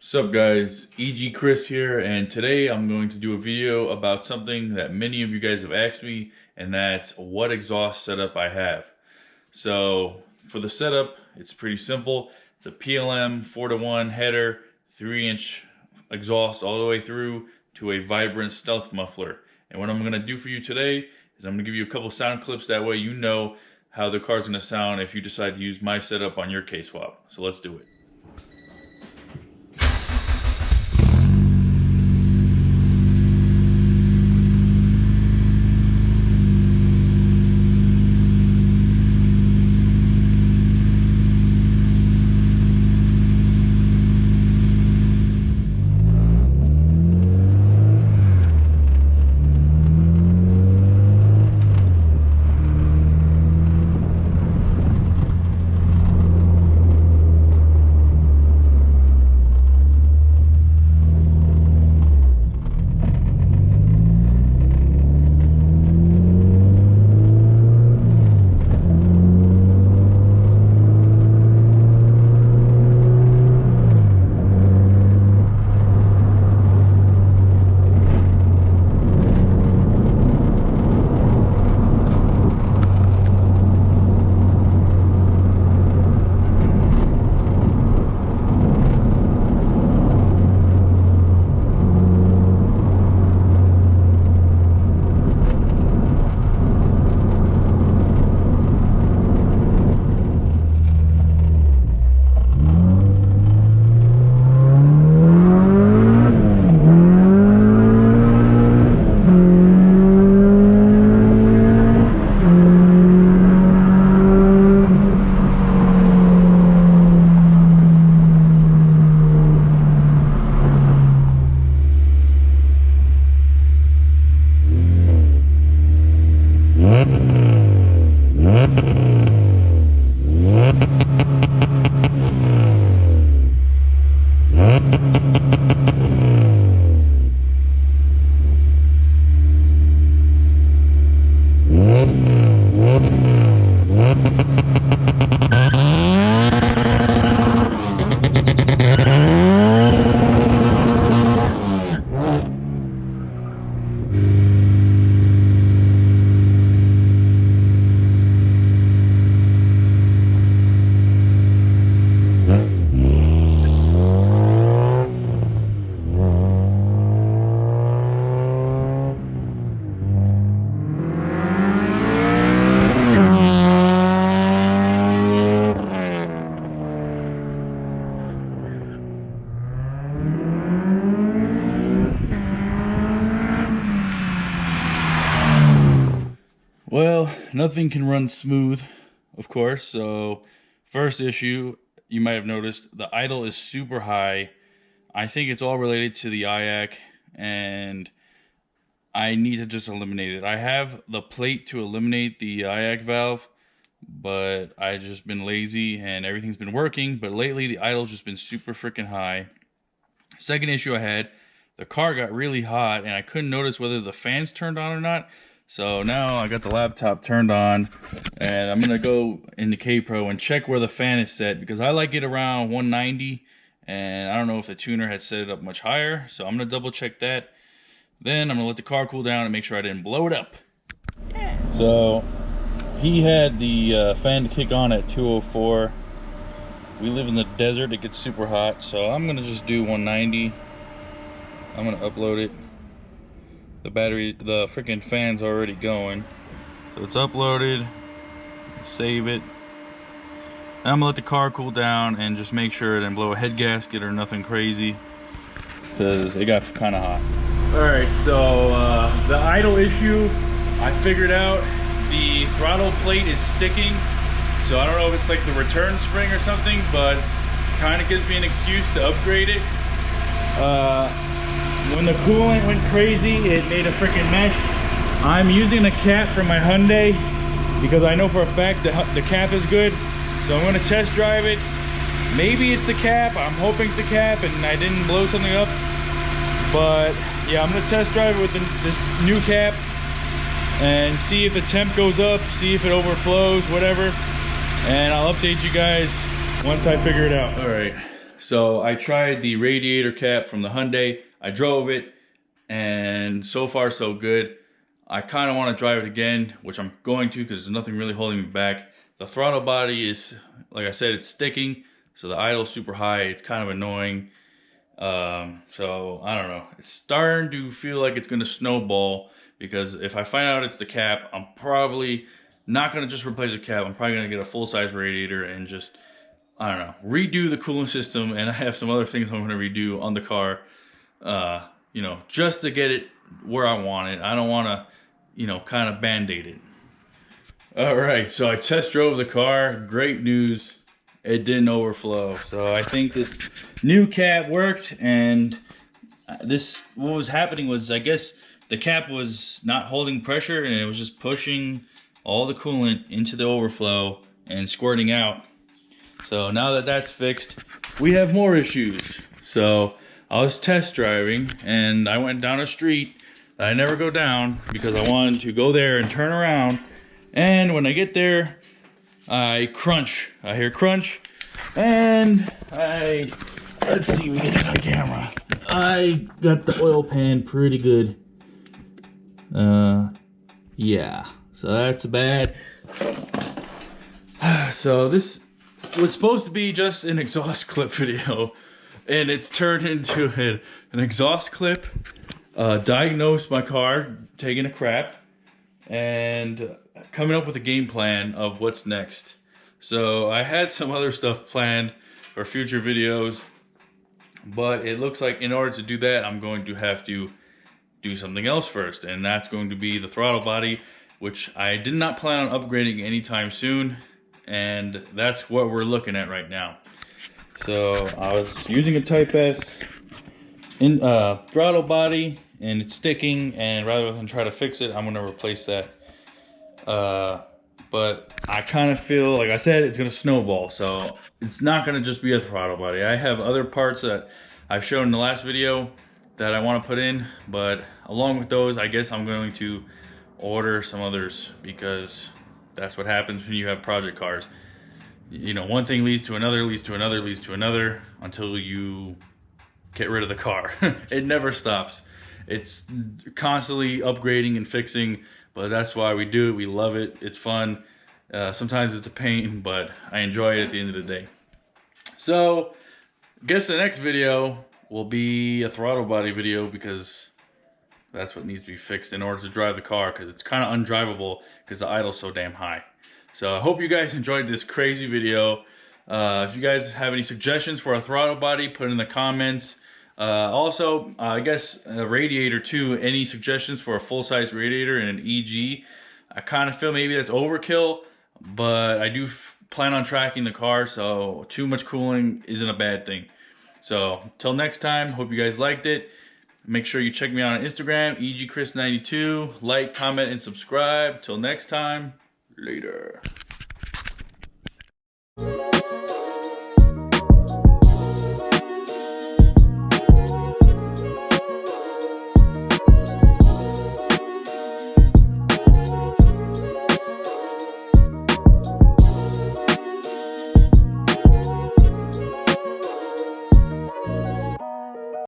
What's up guys, EG Chris here, and today I'm going to do a video about something that many of you guys have asked me, and that's what exhaust setup I have. So for the setup, it's pretty simple. It's a PLM 4-to-1 header, 3-inch exhaust all the way through to a vibrant stealth muffler. And what I'm going to do for you today is I'm going to give you a couple sound clips, that way you know how the car's going to sound if you decide to use my setup on your K-swap. So let's do it. Well, nothing can run smooth, of course, so first issue, you might have noticed, the idle is super high. I think it's all related to the IAC, and I need to just eliminate it. I have the plate to eliminate the IAC valve, but I've just been lazy and everything's been working, but lately the idle's just been super freaking high. Second issue I had, the car got really hot and I couldn't notice whether the fans turned on or not. So now I got the laptop turned on and I'm gonna go into K-Pro and check where the fan is set, because I like it around 190 and I don't know if the tuner had set it up much higher. So I'm gonna double check that. Then I'm gonna let the car cool down and make sure I didn't blow it up. So he had the fan to kick on at 204. We live in the desert, it gets super hot, so I'm gonna just do 190. I'm gonna upload it. The battery, the freaking fan's already going, so it's uploaded. Save it. And I'm gonna let the car cool down and just make sure it didn't blow a head gasket or nothing crazy, because it got kind of hot. All right, so the idle issue, I figured out. The throttle plate is sticking, so I don't know if it's like the return spring or something, but kind of gives me an excuse to upgrade it. When the coolant went crazy, it made a freaking mess. I'm using a cap from my Hyundai because I know for a fact that the cap is good, so I'm going to test drive it. Maybe it's the cap, I'm hoping it's the cap and I didn't blow something up, but yeah, I'm going to test drive it with this new cap and see if the temp goes up, see if it overflows, whatever, and I'll update you guys once I figure it out. All right, So I tried the radiator cap from the Hyundai. I drove it, and so far so good. I kind of want to drive it again, which I'm going to because there's nothing really holding me back. The throttle body is, like I said, it's sticking, so the idle's super high. It's kind of annoying. So I don't know. It's starting to feel like it's going to snowball, because if I find out it's the cap, I'm probably not going to just replace the cap. I'm probably going to get a full-size radiator and just, I don't know, redo the coolant system, and I have some other things I'm going to redo on the car, you know, just to get it where I want it. I don't want to, you know, kind of band-aid it. All right, so I test drove the car. Great news, it didn't overflow. So I think this new cap worked, and what was happening was, I guess the cap was not holding pressure, and it was just pushing all the coolant into the overflow and squirting out. So now that that's fixed, we have more issues. So I was test driving, and I went down a street that I never go down because I wanted to go there and turn around. And when I get there, I crunch. I hear crunch, and let's see if we get it on camera. I got the oil pan pretty good. Yeah, so that's bad. So this was supposed to be just an exhaust clip video, and it's turned into an exhaust clip. Diagnosed my car taking a crap, and coming up with a game plan of what's next. So I had some other stuff planned for future videos, but it looks like in order to do that, I'm going to have to do something else first, and that's going to be the throttle body, which I did not plan on upgrading anytime soon, and that's what we're looking at right now. So I was using a Type S in throttle body, and it's sticking, and rather than try to fix it, I'm going to replace that. But I kind of feel, like I said, it's going to snowball, so it's not going to just be a throttle body. I have other parts that I've shown in the last video that I want to put in, but along with those, I guess I'm going to order some others, because that's what happens when you have project cars. You know, one thing leads to another, leads to another, leads to another, until you get rid of the car. It never stops. It's constantly upgrading and fixing, but that's why we do it. We love it. It's fun. Sometimes it's a pain, but I enjoy it at the end of the day. So I guess the next video will be a throttle body video, because that's what needs to be fixed in order to drive the car, because it's kind of undrivable because the idle's so damn high. So I hope you guys enjoyed this crazy video. If you guys have any suggestions for a throttle body, put it in the comments. Also, I guess a radiator too. Any suggestions for a full-size radiator and an EG? I kind of feel maybe that's overkill, but I do plan on tracking the car, so too much cooling isn't a bad thing. So till next time, hope you guys liked it. Make sure you check me out on Instagram, EGChris92. Like, comment, and subscribe. Till next time, later.